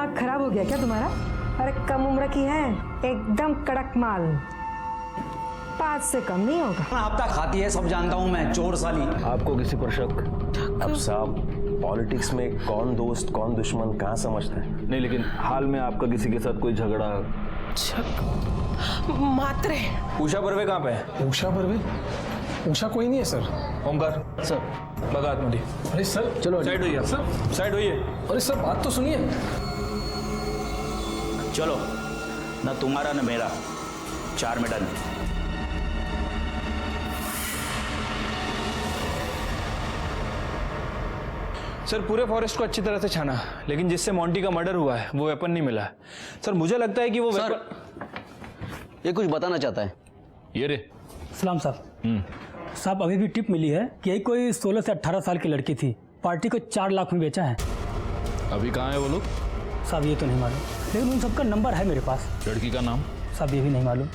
दिमाग खराब हो गया क्या तुम्हारा? अरे कम उम्र की है, एकदम कड़क माल, 5 से कम नहीं होगा। हफ्ता खाती है, सब जानता हूँ मैं, चोर साली। आपको किसी पर शक? अब साहब, पॉलिटिक्स में कौन दोस्त कौन दुश्मन कहाँ समझता है? नहीं, लेकिन हाल में आपका किसी के साथ कोई झगड़ा? मात्रे। उषा बर्वे कहाँ पे है? उषा बर्वे? उषा कोई नहीं है सर। ओमकार सर, बगात मोदी। अरे सर चलो साइड होइए सर, साइड होइए। अरे सर बात तो सुनिए। चलो, ना तुम्हारा ना मेरा, 4 में डन। सर पूरे फॉरेस्ट को अच्छी तरह से छाना, लेकिन जिससे मोंटी का मर्डर हुआ है वो वेपन नहीं मिला है। सर मुझे लगता है कि वो सर, ये कुछ बताना चाहता है। ये रे सलाम साहब। साहब अभी भी टिप मिली है कि यही कोई 16 से 18 साल की लड़की थी, पार्टी को 4 लाख में बेचा है। अभी कहाँ है वो लोग? साहब ये तो नहीं मालूम, लेकिन उन सबका नंबर है मेरे पास। लड़की का नाम? साहब ये भी नहीं मालूम।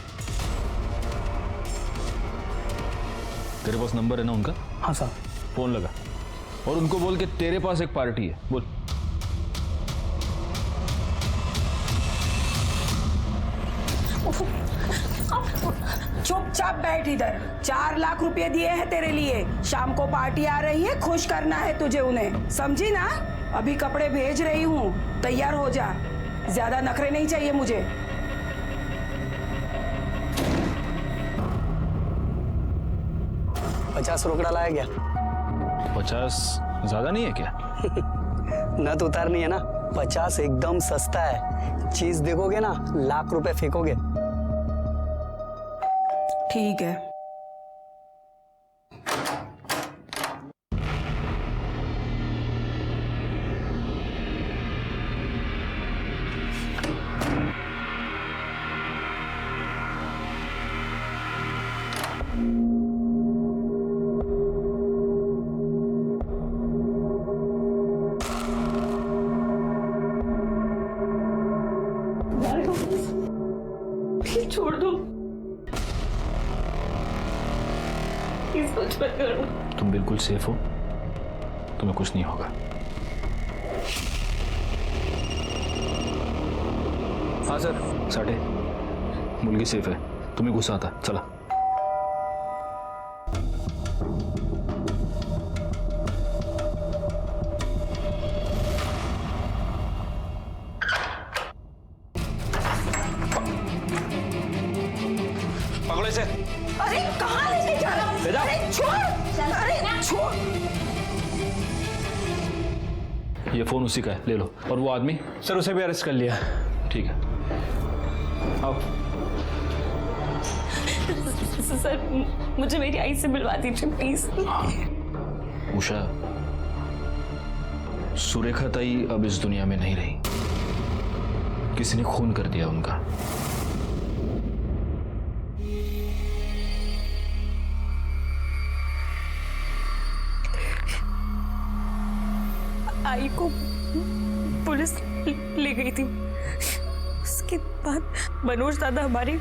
तेरे पास नंबर है ना उनका? हाँ साहब। फोन लगा और उनको बोल के तेरे पास एक पार्टी है, बोल। चुपचाप बैठ इधर। 4 लाख रुपए दिए हैं तेरे लिए, शाम को पार्टी आ रही है, खुश करना है तुझे उन्हें, समझी ना? अभी कपड़े भेज रही हूँ, तैयार हो जा, ज्यादा नखरे नहीं चाहिए मुझे। ₹50 रोकड़ा लाया क्या? 50 ज्यादा नहीं है क्या? न तो उतारनी है ना, 50 एकदम सस्ता है। चीज देखोगे ना, लाख रुपए फेंकोगे। ठीक है। छोड़ दो, तुम बिल्कुल सेफ हो, तुम्हें कुछ नहीं होगा। हाँ सर, साढ़े मुर्गी सेफ है, तुम्हें गुस्सा आता? चला। पकड़ो इसे। अरे कहाँ लेके जा रहा हूँ? अरे छोड़, अरे छोड़। ये फोन उसी का है, ले लो। और वो आदमी? सर उसे भी अरेस्ट कर लिया। ठीक है, आओ। सर मुझे मेरी आई से मिलवा दीजिए प्लीज। उषा, सुरेखा ताई अब इस दुनिया में नहीं रही, किसी ने खून कर दिया उनका। आई को पुलिस ले गई थी, उसके बाद मनोज दादा हमारे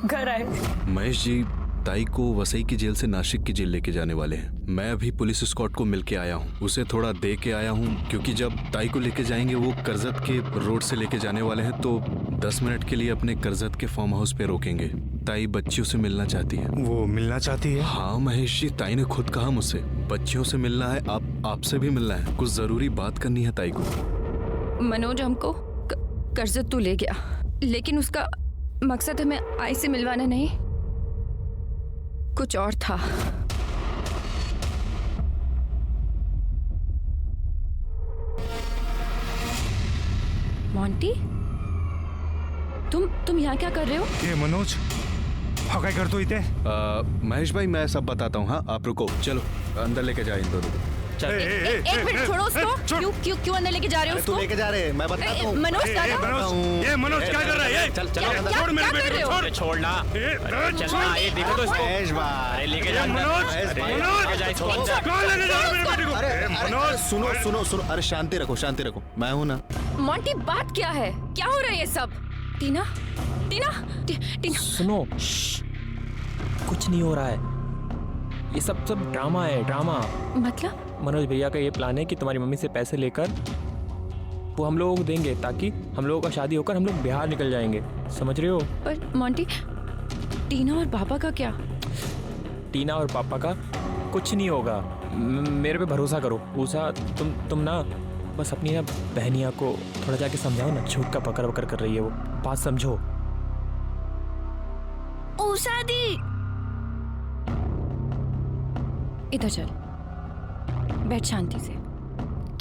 घर आए। महेश जी, ताई को वसई की जेल से नासिक की जेल लेके जाने वाले हैं। मैं अभी पुलिस स्क्वाड को मिलके आया हूँ, उसे थोड़ा दे के आया हूँ, क्योंकि जब ताई को लेके जाएंगे वो करजत के रोड से लेके जाने वाले हैं, तो 10 मिनट के लिए अपने करजत के फार्म हाउस पे रोकेंगे। ताई बच्चियों से मिलना चाहती है। वो मिलना चाहती है? हाँ महेश जी, ताई ने खुद कहा मुझसे, बच्चियों से मिलना है, आपसे भी मिलना है, कुछ जरूरी बात करनी है ताई को। मनोज हमको करजत तो ले गया, लेकिन उसका मकसद हमें आई से मिलवाना नहीं, कुछ और था। मोंटी, तुम यहाँ क्या कर रहे हो? ये मनोज काय करतो इथे? महेश भाई मैं सब बताता हूँ। हाँ आप रुको, चलो अंदर लेके जाए इन दोनों को। एक मिनट छोड़ो उसको। क्यों अंदर लेके जा रहे हो उसको? लेके जा रहे हैं, मैं बताता हूँ। मनोज ये मनोज क्या कर रहा है? चल छोड़ मेरे बेटे को, छोड़। छोड़ना, चलना, ये देखो तो इसको। महेश भाई, लेके जा मनोज, कौन लेके जा रहा है मेरे बेटे को? अरे मनोज सुनो, अरे शांति रखो, मैं हूँ ना। मोंटी बात क्या है? क्या हो रहा है ये सब? टीना। सुनो, कुछ नहीं हो रहा है, ये सब ड्रामा है, ड्रामा। मतलब? मनोज भैया का ये प्लान है कि तुम्हारी मम्मी से पैसे लेकर वो हम लोगों को देंगे ताकि हम लोगों का शादी होकर हम लोग बिहार निकल जाएंगे, समझ रहे हो? पर मोंटी, टीना और पापा का क्या? टीना और पापा का कुछ नहीं होगा, मेरे पे भरोसा करो। उषा तुम ना बस अपनी ना बहनिया को थोड़ा जाके समझाओ ना, झूठ का पकड़ वकड़ कर रही है वो, बात समझो। उषा दी, इधर चल, बैठ शांति से।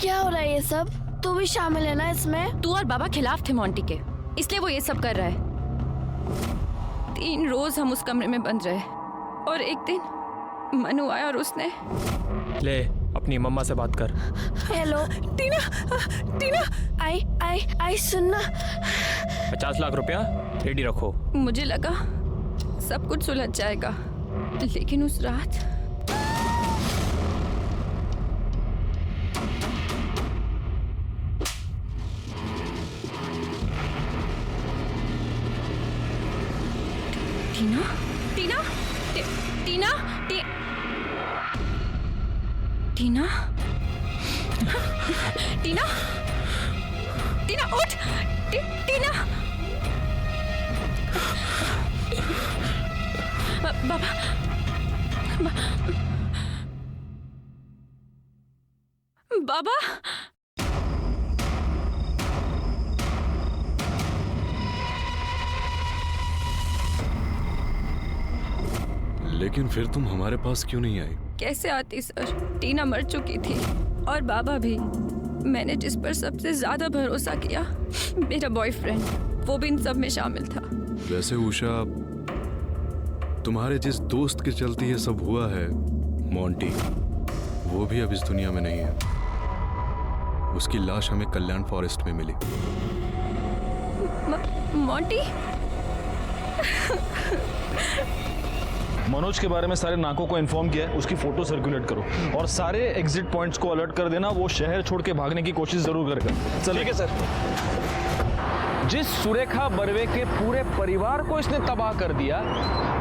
क्या हो रहा है ये सब? तू भी शामिल है ना इसमें? तू और बाबा खिलाफ थे मोंटी के, इसलिए वो ये सब कर रहा है। 3 रोज हम उस कमरे में बंद रहे और एक दिन मनु आया और उसने। ले अपनी मम्मा से बात कर। हेलो टीना, टीना आई सुनना। 50 लाख रुपया रेडी रखो। मुझे लगा सब कुछ सुलझ जाएगा, लेकिन उस रात टीना टीना टीना टीना टीना टीना उठ, टीना। बाबा बाबा लेकिन फिर तुम हमारे पास क्यों नहीं आई? कैसे आती सर, टीना मर चुकी थी और बाबा भी। मैंने जिस पर सबसे ज्यादा भरोसा किया, मेरा बॉयफ्रेंड, वो भी इन सब में शामिल था। वैसे उषा, तुम्हारे जिस दोस्त के चलते ये सब हुआ है, मोंटी, वो भी अब इस दुनिया में नहीं है। उसकी लाश हमें कल्याण फॉरेस्ट में मिली। मोंटी? मनोज के बारे में सारे नाकों को इन्फॉर्म किया है, उसकी फोटो सर्कुलेट करो और सारे एग्जिट पॉइंट्स को अलर्ट कर देना। वो शहर छोड़ के भागने की कोशिश जरूर करेगा। चलो। ठीक है सर। जिस सुरेखा बर्वे के पूरे परिवार को इसने तबाह कर दिया,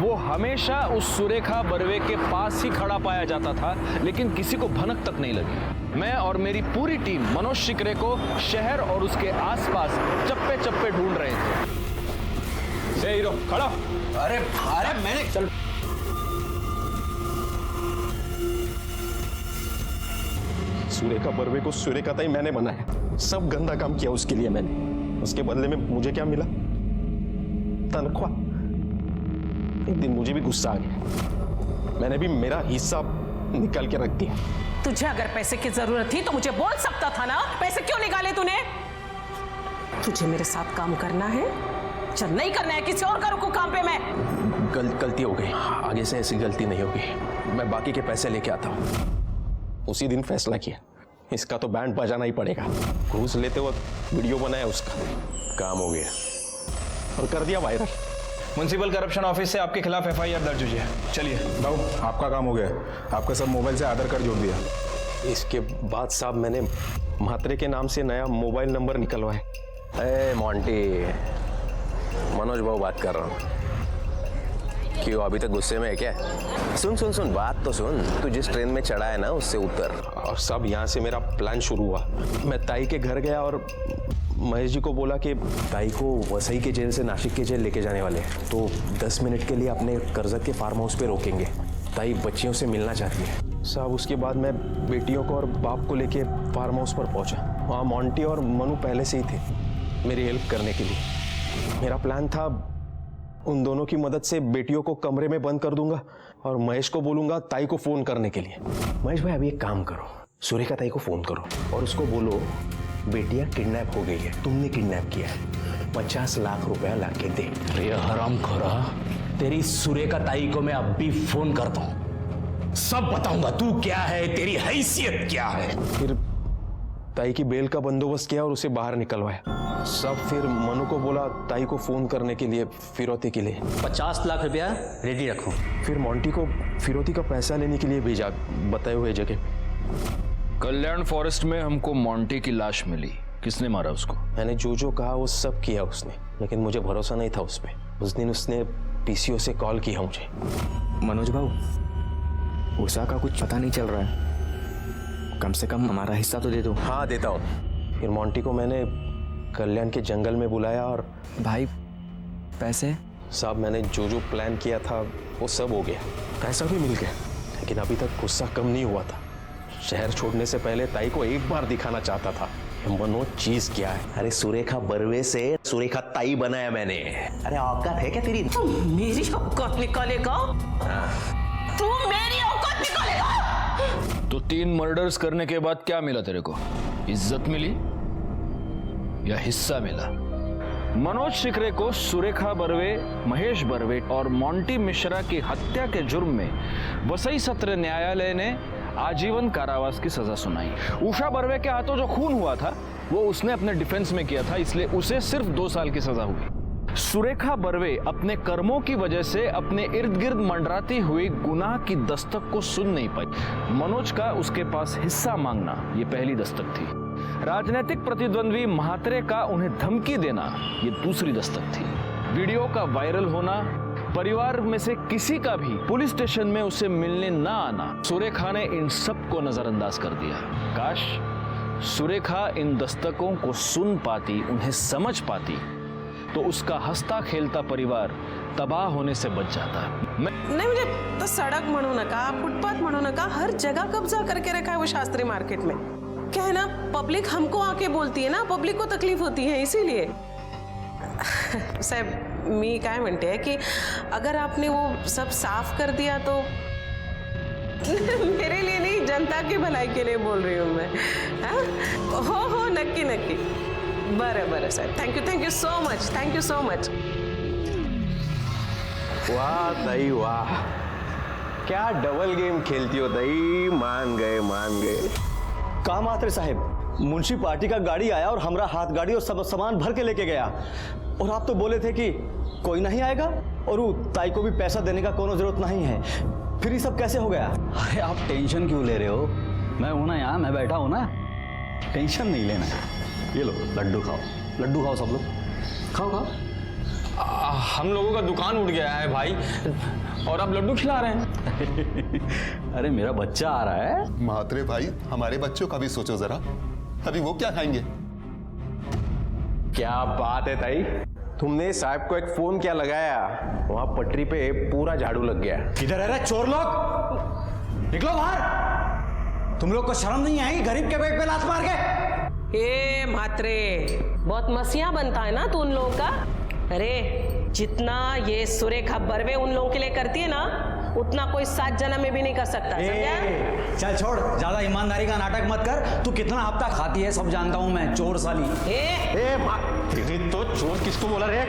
वो हमेशा उस सुरेखा बर्वे के पास ही खड़ा पाया जाता था, लेकिन किसी को भनक तक नहीं लगी। मैं और मेरी पूरी टीम मनोज शिकरे को शहर और उसके आसपास चप्पे चप्पे ढूंढ रहे थे। ए हीरो, खड़ा। अरे मैंने चल। सुरेखा बर्वे को सुरेखा ताई मैंने बनाया, सब गंदा काम किया उसके लिए मैंने। उसके बदले में मुझे क्या मिला? तनख्वाह। एक दिन मुझे भी गुस्सा आ गया, मैंने भी मेरा हिस्सा निकाल के रख दिया। तुझे अगर पैसे की जरूरत थी तो मुझे बोल सकता था ना, पैसे क्यों निकाले तूने? तुझे मेरे साथ काम करना है? चल, नहीं करना है किसी और का रुकू काम पे मैं। गलती हो गई, आगे से ऐसी गलती नहीं होगी। मैं बाकी के पैसे लेके आता हूँ। उसी दिन फैसला किया, इसका तो बैंड बजाना ही पड़ेगा। घूस लेते वक्त वीडियो बनाया उसका, काम हो गया और कर दिया वायरल। म्युनिसिपल करप्शन ऑफिस से आपके खिलाफ FIR दर्ज हुई है। चलिए बाबू, आपका काम हो गया। आपका सब मोबाइल से आधार कार्ड जोड़ दिया। इसके बाद साहब मैंने म्हात्रे के नाम से नया मोबाइल नंबर निकलवाया। ए मोंटी, मनोज बाबू बात कर रहा हूँ। क्यों अभी तक गुस्से में है क्या? सुन बात तो सुन। तू जिस ट्रेन में चढ़ा है ना, उससे उतर। और सब यहाँ से मेरा प्लान शुरू हुआ। मैं ताई के घर गया और महेश जी को बोला कि ताई को वसई के जेल से नासिक के जेल लेके जाने वाले हैं, तो 10 मिनट के लिए अपने कर्जत के फार्म हाउस पे रोकेंगे। ताई बच्चियों से मिलना चाहती है। साहब उसके बाद मैं बेटियों को और बाप को लेके फार्म हाउस पर पहुंचा। वहाँ मोंटी और मनु पहले से ही थे मेरी हेल्प करने के लिए। मेरा प्लान था उन दोनों की मदद से बेटियों को कमरे में बंद कर दूंगा और महेश को बोलूंगा ताई को फोन करने के लिए। महेश भाई, अभी एक काम करो, सुरेखा ताई को फोन करो और उसको बोलो बेटियां किडनैप हो गई है, तुमने किडनैप किया है, 50 लाख रुपया लाके दे। अरे हरामखोरा, तेरी सुरेखा ताई को मैं अब भी फोन करता हूँ, सब बताऊंगा तू क्या है, तेरी हैसियत क्या है। फिर ताई की बेल का बंदोबस्त किया और उसे बाहर निकलवाया। सब फिर मनु को बोला ताई को फोन करने के लिए फिरौती के लिए 50 लाख रुपया रेडी रखो। फिर मोंटी को फिरौती का पैसा लेने के लिए भेजा बताए हुए जगह। कल्याण फॉरेस्ट में हमको मोंटी की लाश मिली। किसने मारा उसको? मैंने जो कहा वो सब किया उसने, लेकिन मुझे भरोसा नहीं था उस पर। उस दिन उसने PCO से कॉल किया मुझे। मनोज बाबू, उषा का कुछ पता नहीं चल रहा है, कम से कम हमारा हिस्सा तो दे दो। हाँ देता हूँ। फिर मोंटी को मैंने कल्याण के जंगल में बुलाया और भाई पैसे? साहब मैंने जो जो प्लान किया था वो सब हो गया, पैसा भी मिल गया, लेकिन अभी तक गुस्सा कम नहीं हुआ था। शहर छोड़ने से पहले ताई को एक बार दिखाना चाहता था मनोज चीज क्या है। अरे सुरेखा बर्वे से सुरेखा ताई बनाया मैंने। अरे औकात है क्या तेरी? मेरी औकात निकालेगा? तू मेरी औकात निकालेगा? तो 3 मर्डर्स करने के बाद क्या मिला तेरे को? इज्जत मिली या हिस्सा मिला? मनोज शिकरे को सुरेखा बर्वे, महेश बर्वे और मोंटी मिश्रा की हत्या के जुर्म में वसई सत्र न्यायालय ने आजीवन कारावास की सजा सुनाई। उषा बर्वे के हाथों जो खून हुआ था वो उसने अपने डिफेंस में किया था, इसलिए उसे सिर्फ 2 साल की सजा हुई। सुरेखा बर्वे अपने कर्मों की वजह से अपने इर्द गिर्द मंडराती हुई गुनाह की दस्तक को सुन नहीं पाई। मनोज का उसके पास हिस्सा मांगना ये पहली दस्तक थी। राजनीतिक प्रतिद्वंद्वी म्हात्रे का उन्हें धमकी देना ये दूसरी दस्तक थी। वीडियो का वायरल होना, परिवार में से किसी का भी पुलिस स्टेशन में उसे मिलने ना आना, सुरेखा ने इन सब को नजरअंदाज कर दिया। काश सुरेखा इन दस्तकों को सुन पाती, उन्हें समझ पाती, तो उसका हंसता खेलता परिवार तबाह होने से बच जाता। नहीं, मुझे तो सड़क म्हणू नका, फुटपाथ म्हणू नका, हर जगह कब्जा करके रखा है वो शास्त्री मार्केट में। क्या है ना, पब्लिक हमको आके बोलती है ना, पब्लिक को तकलीफ होती है, इसीलिए। साहब मी काय म्हणते है कि अगर आपने वो सब साफ कर दिया तो मेरे लिए नहीं, जनता की भलाई के लिए बोल रही हूँ मैं। हो नक्की नक्की। बरं साहेब, thank you so much, thank you so much. वाह ताई वाह, क्या डबल गेम खेलती हो ताई। मान गए। कहा म्हात्रे साहब, मुंशी पार्टी का गाड़ी आया और हमरा हाथ गाड़ी और सब सामान भर के लेके गया, और आप तो बोले थे कि कोई नहीं आएगा और वो ताई को भी पैसा देने का कोनो जरूरत नहीं है। फिर ये सब कैसे हो गया? अरे आप टेंशन क्यों ले रहे हो? मैं हूं ना यहाँ, मैं बैठा हूं ना, टेंशन नहीं लेना है। ये लो लड्डू खाओ सब लोग, खाओ। हम लोगों का दुकान उठ गया है भाई, और आप लड्डू खिला रहे हैं। अरे मेरा बच्चा आ रहा है। म्हात्रे भाई, हमारे बच्चों का भी सोचो जरा, अभी वो क्या खाएंगे? क्या बात है ताई, तुमने साहब को एक फोन क्या लगाया, वहां पटरी पे पूरा झाड़ू लग गया। किधर है रे चोर लोग? निकलो बाहर। तुम लोग को शर्म नहीं आएगी गरीब के पेट पे लात मार के? ए म्हात्रे, बहुत मसीहा बनता है ना तू उन लोगों का। अरे जितना ये सुरेखा बर्वे उन लोगों के लिए करती है ना, उतना कोई 7 जन्म में भी नहीं कर सकता, समझा? चल छोड़, ज्यादा ईमानदारी का नाटक मत कर। तू कितना हफ्ता खाती है सब जानता हूं मैं, चोर साली। तो चोर किसको बोला रे?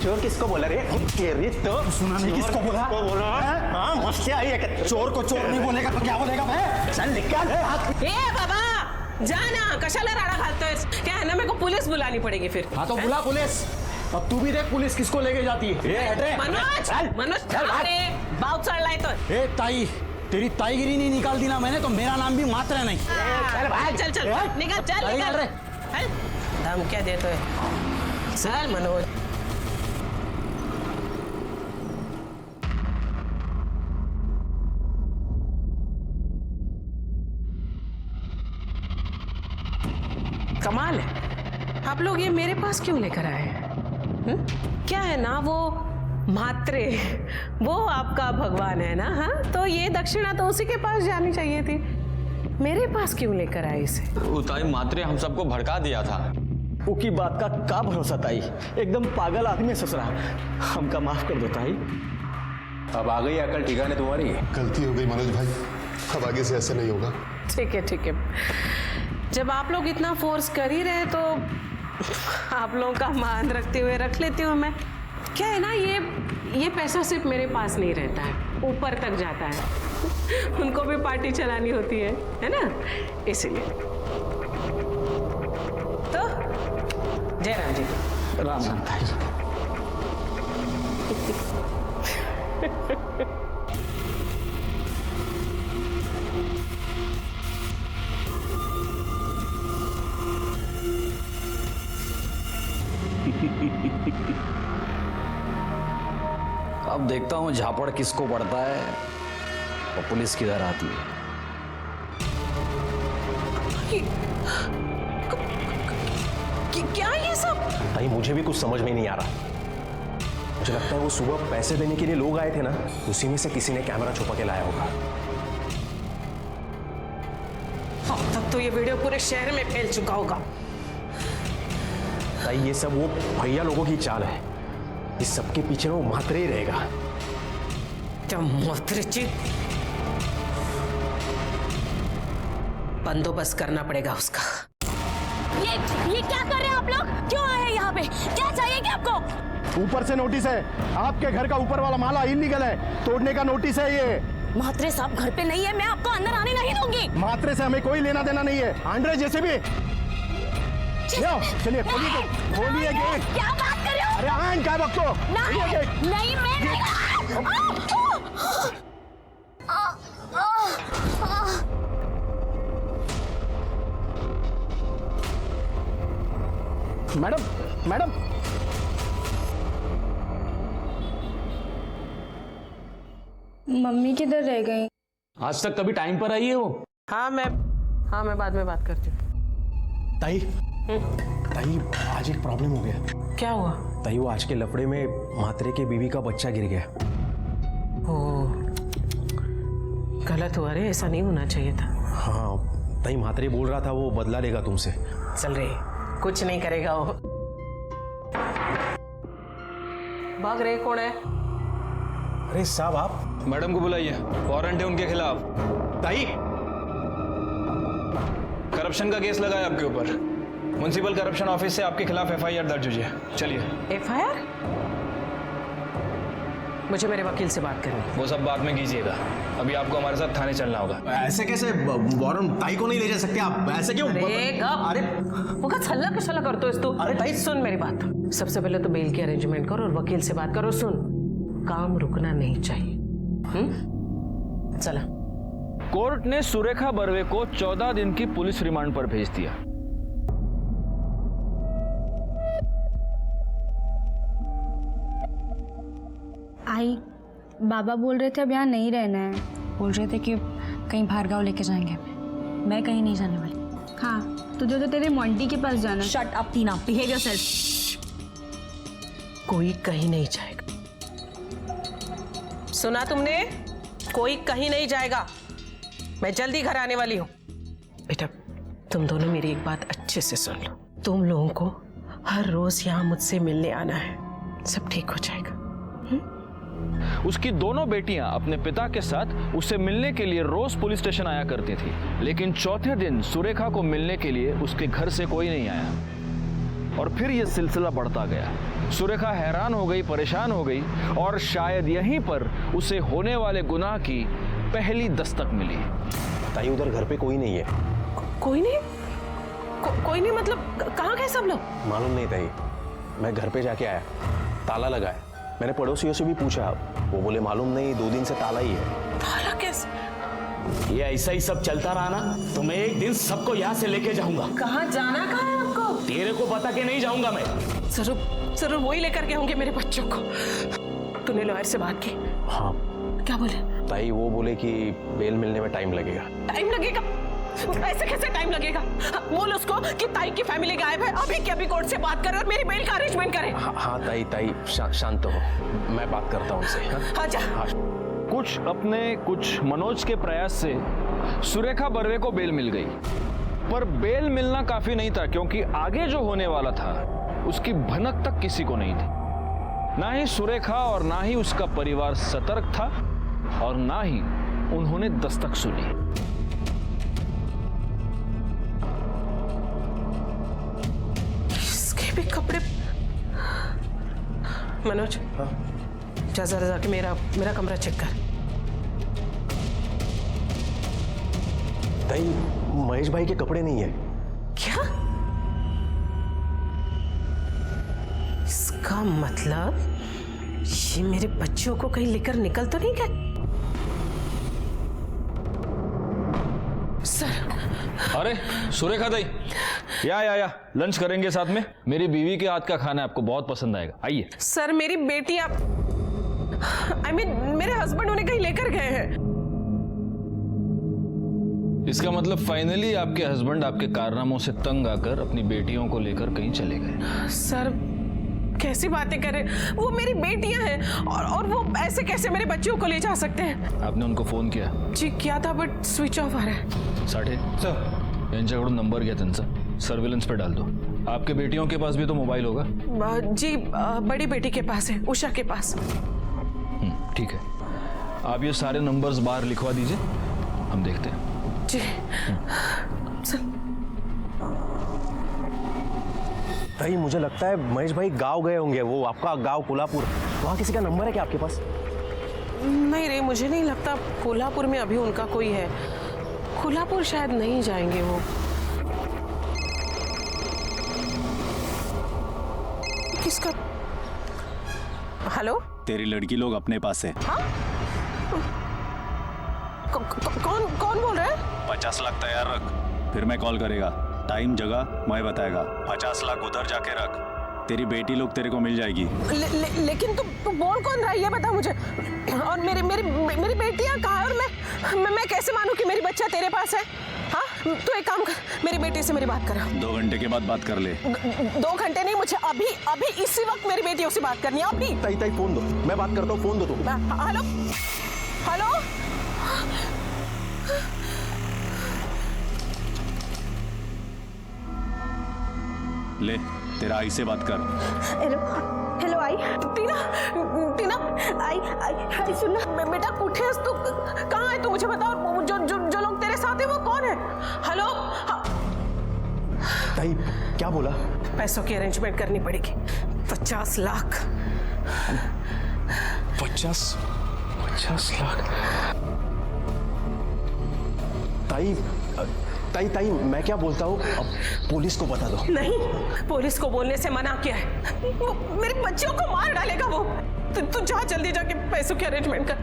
चोर किसको बोला रे? तो सुना नहीं किसको बोला? हाँ, मस्ती आई है। चोर को चोर नहीं बोलेगा तो क्या बोलेगा? मैं चल निकाल हाथ। ए बाबा जाना, कशाला राडा घालतोय? क्या है ना, मेरे को पुलिस बुलानी पड़ेगी फिर। हाँ तो बुला पुलिस। अब तू भी देख पुलिस किसको लेके जाती है। मनोज अरे बाउट चढ़लाय तो। ए ताई, तेरी ताईगिरी नहीं निकाल दी ना मैंने तो मेरा नाम भी म्हात्रे नहीं। चल निकल रे। धमकियां देते है। चल मनोज। कमाल है, आप लोग ये मेरे पास क्यों लेकर आए हैं? क्या है ना, वो म्हात्रे वो आपका भगवान है ना, हाँ? तो ये दक्षिणा तो उसी के पास जानी चाहिए थी, मेरे पास क्यों लेकर आए इसे? ताई म्हात्रे हम सबको भड़का दिया था। उकी बात का भरोसा ताई, एकदम पागल आदमी है ससुरा, हमका माफ कर दो ताई। अब आ गई अकल ठिकाने तुम्हारी। गलती हो गई मनोज भाई, अब आगे से ऐसा नहीं होगा। ठीक है, जब आप लोग इतना फोर्स कर ही रहे तो आप लोगों का मान रखते हुए रख लेती हूँ मैं। क्या है ना, ये पैसा सिर्फ मेरे पास नहीं रहता है, ऊपर तक जाता है। उनको भी पार्टी चलानी होती है ना, इसीलिए। तो जय राम जी। राम राम भाई। अब देखता हूं झापड़ किसको पड़ता है और पुलिस किधर आती है। ताई मुझे भी कुछ समझ में नहीं आ रहा। मुझे लगता है वो सुबह पैसे देने के लिए लोग आए थे ना, उसी में से किसी ने कैमरा छुपा के लाया होगा। अब तक तो ये वीडियो पूरे शहर में फैल चुका होगा। ताई ये सब वो भैया लोगों की चाल है। इस सबके पीछे वो म्हात्रे ही रहेगा। क्या म्हात्रे जी? बंदोबस्त करना पड़ेगा उसका। ये क्या कर रहे हैं आप लोग? क्यों आए हैं यहाँ पे? क्या चाहिए क्या आपको? ऊपर से नोटिस है, आपके घर का ऊपर वाला माला इलीगल है, तोड़ने का नोटिस है ये। म्हात्रे साहब घर पे नहीं है, मैं आपको अंदर आने नहीं दूंगी। म्हात्रे से हमें कोई लेना देना नहीं है। आंड्रे जैसे भी चलिए खोलिए गेट। क्या बात कर रहे हो? अरे आन क्या वक्त को नहीं मैं मैडम मैडम मम्मी किधर रह गई? आज तक कभी टाइम पर आई है वो? हाँ मैं बाद में बात करती हूँ। ताई ताई आज एक प्रॉब्लम हो गया। क्या हुआ? ताई वो आज के लफड़े में म्हात्रे के बीवी का बच्चा गिर गया। ओ, गलत हुआ रे, ऐसा नहीं होना चाहिए था। हाँ ताई म्हात्रे बोल रहा था वो बदला लेगा तुमसे। चल रे, कुछ नहीं करेगा वो। भाग रहे कौन है? अरे साहब आप मैडम को बुलाइए, वारंट है उनके खिलाफ। ताई करप्शन का केस लगा है आपके ऊपर। म्युनिसिपल करप्शन ऑफिस से आपके खिलाफ एफआईआर दर्ज हुई है। चलिए। एफआईआर? मुझे मेरे वकील से बात करनी। वो सब बाद में कीजिएगा, अभी आपको हमारे साथ थाने चलना होगा। ऐसे कैसे वारंट ताई को नहीं ले जा सकते आप? ऐसे क्यों? अरे वो का छल्ला किसला करते हो तू? अरे भाई सुन मेरी बात, सबसे पहले तो बेल की अरेंजमेंट करो और वकील से बात करो। सुन, काम रुकना नहीं चाहिए। चला। कोर्ट ने सुरेखा बर्वे को 14 दिन की पुलिस रिमांड पर भेज दिया। आई बाबा बोल रहे थे अब यहाँ नहीं रहना है। बोल रहे थे कि कहीं बाहर गाँव लेके जाएंगे। मैं कहीं नहीं जाने वाली। हाँ तुझे तो तेरे मोंटी के पास जाना। शट अप टीना, बिहेव योरसेल्फ। कोई कहीं नहीं जाएगा, सुना तुमने? कोई कहीं नहीं जाएगा। मैं जल्दी घर आने वाली हूँ। बेटा तुम दोनों मेरी एक बात अच्छे से सुन लो। तुम लोगों को हर रोज यहाँ मुझसे मिलने आना है, सब ठीक हो जाएगा। उसकी दोनों बेटियां अपने पिता के साथ उसे मिलने के लिए रोज पुलिस स्टेशन आया करती थी, लेकिन चौथे दिन सुरेखा को मिलने के लिए उसके घर से कोई नहीं आया और फिर यह सिलसिला बढ़ता गया। सुरेखा हैरान हो गई, परेशान हो गई और शायद यहीं पर उसे होने वाले गुनाह की पहली दस्तक मिली। ताई उधर घर पे कोई नहीं है। कोई नहीं? कोई नहीं मतलब कहाँ गए सब लोग? मालूम नहीं ताई, मैं घर पे जाके आया, ताला लगा है। मैंने पड़ोसियों से भी पूछा, वो बोले मालूम नहीं, 2 दिन से ताला ही है। ताला कैसे? ये ऐसा ही सब चलता रहा ना तो मैं एक दिन सबको यहाँ से लेके जाऊंगा। कहाँ जाना? कहाँ है आपको? तेरे को बता के नहीं जाऊंगा मैं। जरूर वही लेकर के होंगे मेरे बच्चों को। तूने लॉयर से बात की? हाँ। क्या बोले? ताई वो बोले कि बेल मिलने में टाइम लगेगा। टाइम लगेगा? ऐसे कैसे टाइम लगेगा? बोल उसको कि ताई की फैमिली गायब है, अभी के अभी कोर्ट से बात करे और मेरी बेल का अरेंजमेंट करे। हाँ ताई शांत हो, मैं बात करता हूँ उनसे। हाँ जा। कुछ अपने कुछ मनोज के प्रयास से सुरेखा बर्वे को बेल मिल गई, पर बेल मिलना काफी नहीं था क्योंकि आगे जो होने वाला था उसकी भनक तक किसी को नहीं थी। ना ही सुरेखा और ना ही उसका परिवार सतर्क था और ना ही उन्होंने दस्तक सुनी। इसके भी कपड़े। मनोज जा जरा जाके मेरा कमरा चेक कर। ताई महेश भाई के कपड़े नहीं है। क्या? इसका मतलब ये मेरे बच्चों को कहीं लेकर निकल तो नहीं गए? सर। अरे सुरेखा दाई, या लंच करेंगे साथ में। मेरी बीवी के हाथ का खाना आपको बहुत पसंद आएगा, आइए। सर मेरी बेटी मेरे हस्बैंड उन्हें कहीं लेकर गए हैं। इसका मतलब फाइनली आपके हस्बैंड आपके कारनामों से तंग आकर अपनी बेटियों को लेकर कहीं चले गए। सर कैसी बातें कर रहे, वो मेरी बेटियां हैं और वो ऐसे कैसे मेरे बच्चों को ले जा सकते हैं? आपने उनको फोन किया? जी किया था बट स्विच ऑफ आ रहा है। साठे सर यांच्याकडून नंबर घ्या त्यांचा, सर्विलेंस पे डाल दो। आपके बेटियों के पास भी तो मोबाइल होगा? जी बड़ी बेटी के पास है, उषा के पास। ठीक है, आप ये सारे नंबर्स बाहर लिखवा दीजिए, हम देखते हैं। जी भाई मुझे लगता है महेश भाई गांव गए होंगे, वो आपका गांव कोल्हापुर, वहाँ किसी का नंबर है क्या आपके पास? नहीं रे, मुझे नहीं लगता कोल्हापुर में अभी उनका कोई है। कोल्हापुर शायद नहीं जाएंगे वो। किसका? हेलो, तेरी लड़की लोग अपने पास है। हाँ? कौन बोल रहा है? 50 लाख तैयार रख, फिर मैं कॉल करेगा। टाइम जगह मैं बताएगा। 50 लाख उधर जाके रख, तेरी बेटी लोग तेरे को मिल जाएगी। लेकिन तू बोल कौन रहा है ये बता मुझे। और मेरी बेटियां कहाँ है? और मैं कैसे मानूं कि मेरी बच्चा तेरे पास है? हाँ तो एक काम कर, मेरी बेटी से मेरी बात करा। 2 घंटे के बाद बात कर ले। 2 घंटे नहीं, मुझे अभी इसी वक्त मेरी बेटियों से बात करनी है अभी। ताई फोन दो, मैं बात करता हूँ, फोन दो तुम। हेलो हेलो, ले तेरा आई से बात कर। हेलो हेलो आई। टीना आई सुनना बेटा, कुठे आहेस तू? कहाँ है तू? मुझे बता। और जो लोग तेरे साथ है वो कौन है? हेलो ताई क्या बोला? पैसों की अरेंजमेंट करनी पड़ेगी। 50 लाख। 50 लाख? ताई मैं क्या बोलता हूँ, अब पुलिस को बता दो। नहीं, पुलिस को बोलने से मना किया है। वो मेरे बच्चों को मार डालेगा वो। तू जा जल्दी जाके पैसों की अरेंजमेंट कर।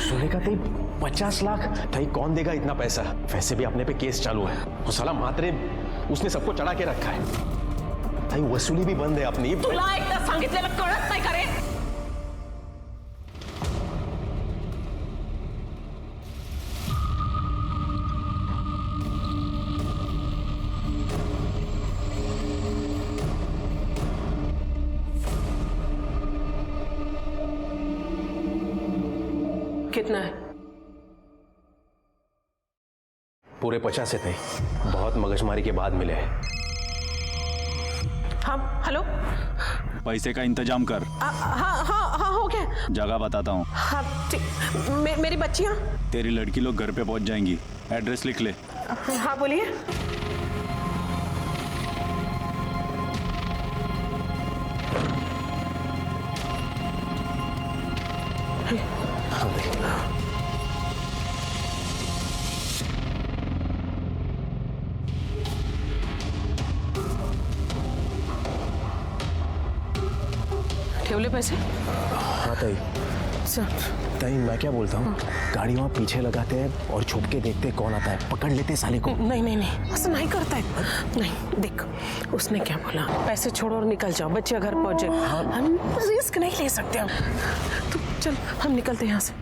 सुरेखा ताई 50 लाख? ताई कौन देगा इतना पैसा? वैसे भी अपने पे केस चालू है, वो साला मात्रे उसने सबको चढ़ा के रखा है। ताई वसूली भी बंद है अपनी। तुला एकदा सांगितलेलं कळत नाही का रे? कितना है? पूरे 50 थे, बहुत मगजमारी के बाद मिले हैं। हाँ हेलो, पैसे का इंतजाम कर। हाँ हो गया। जगह बताता हूँ। हाँ ठीक। मेरी बच्चियाँ? तेरी लड़की लोग घर पे पहुंच जाएंगी, एड्रेस लिख ले। हाँ बोलिए। ठेवले पैसे? हाँ ताई। ताई मैं क्या बोलता हूँ, गाड़ी वहाँ पीछे लगाते हैं और छुप के देखते हैं कौन आता है, पकड़ लेते साले को। नहीं ऐसा नहीं करता है। नहीं देख, उसने क्या बोला, पैसे छोड़ो और निकल जाओ, बच्चे घर पहुंचे। हम रिस्क नहीं ले सकते हम। तू चल, हम निकलते यहाँ से।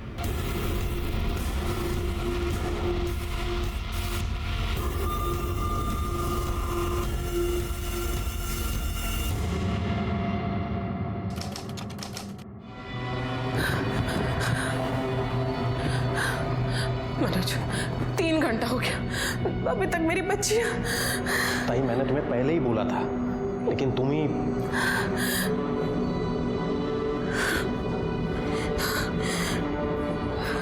मनोज 3 घंटा हो गया, अभी तक मेरी बच्चियां। ताई मैंने तुम्हें पहले ही बोला था, लेकिन तुम ही।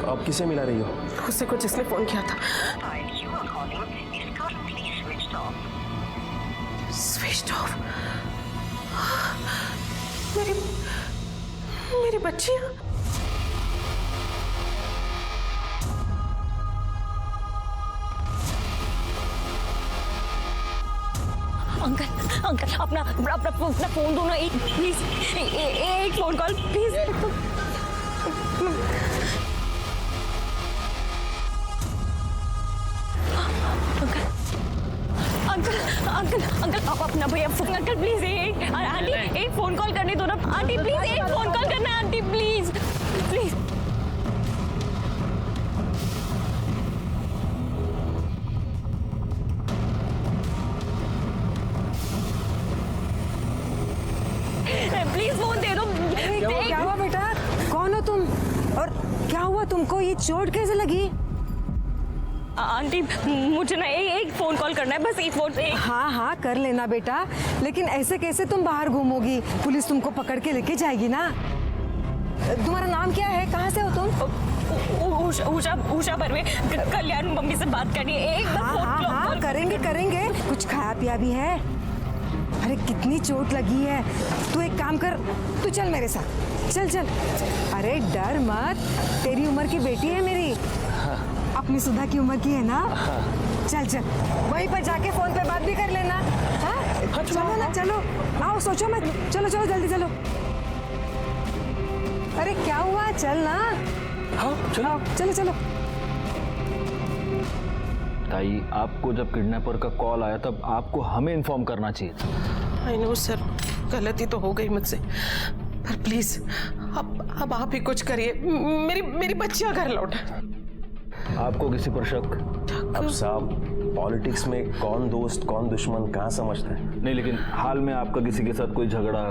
अब किसे मिला रही हो? उससे को जिसने फोन किया था। Switch off. मेरी बच्चियां। अंकल अपना फोन दो ना, एक प्लीज, एक फोन कॉल प्लीज। अंकल आप अपना भैया फोन। अंकल प्लीज आंटी एक फोन कॉल करने दो ना आंटी, प्लीज एक फोन कॉल करना है आंटी, प्लीज प्लीज। हुआ तुमको? ये चोट कैसे लगी? आंटी मुझे ना एक फोन कॉल करना है, बस एक फोन से। हाँ हाँ कर लेना बेटा, लेकिन ऐसे कैसे तुम बाहर घूमोगी? पुलिस तुमको पकड़ के लेके जाएगी ना। तुम्हारा नाम क्या है? कहाँ से हो तुम? उषा बर्वे। कल्याण मम्मी से बात करनी है, एक बार फोन हाँ करेंगे। कुछ खाया पिया भी है? अरे कितनी चोट लगी है। तू एक काम कर, तू चल मेरे साथ, चल। अरे डर मत, तेरी उम्र की बेटी है मेरी। अपनी सुधा की उम्र की है ना। चल वहीं पर जाके फोन पे बात भी कर लेना। हाँ चलो ना, चलो आओ, सोचो मत, चलो जल्दी चलो। अरे क्या हुआ, चल ना। हाँ चलो। ताई, आपको जब किडनैपर का कॉल आया तब आपको हमें इन्फॉर्म करना चाहिए था। आई नो सर, गलती तो हो गई मुझसे, पर प्लीज अब आप ही कुछ करिए। मेरी बच्चियां घर लौटा। आपको किसी पर शक? अब साहब, पॉलिटिक्स में कौन दोस्त कौन दुश्मन कहाँ समझता है? नहीं, लेकिन हाल में आपका किसी के साथ कोई झगड़ा?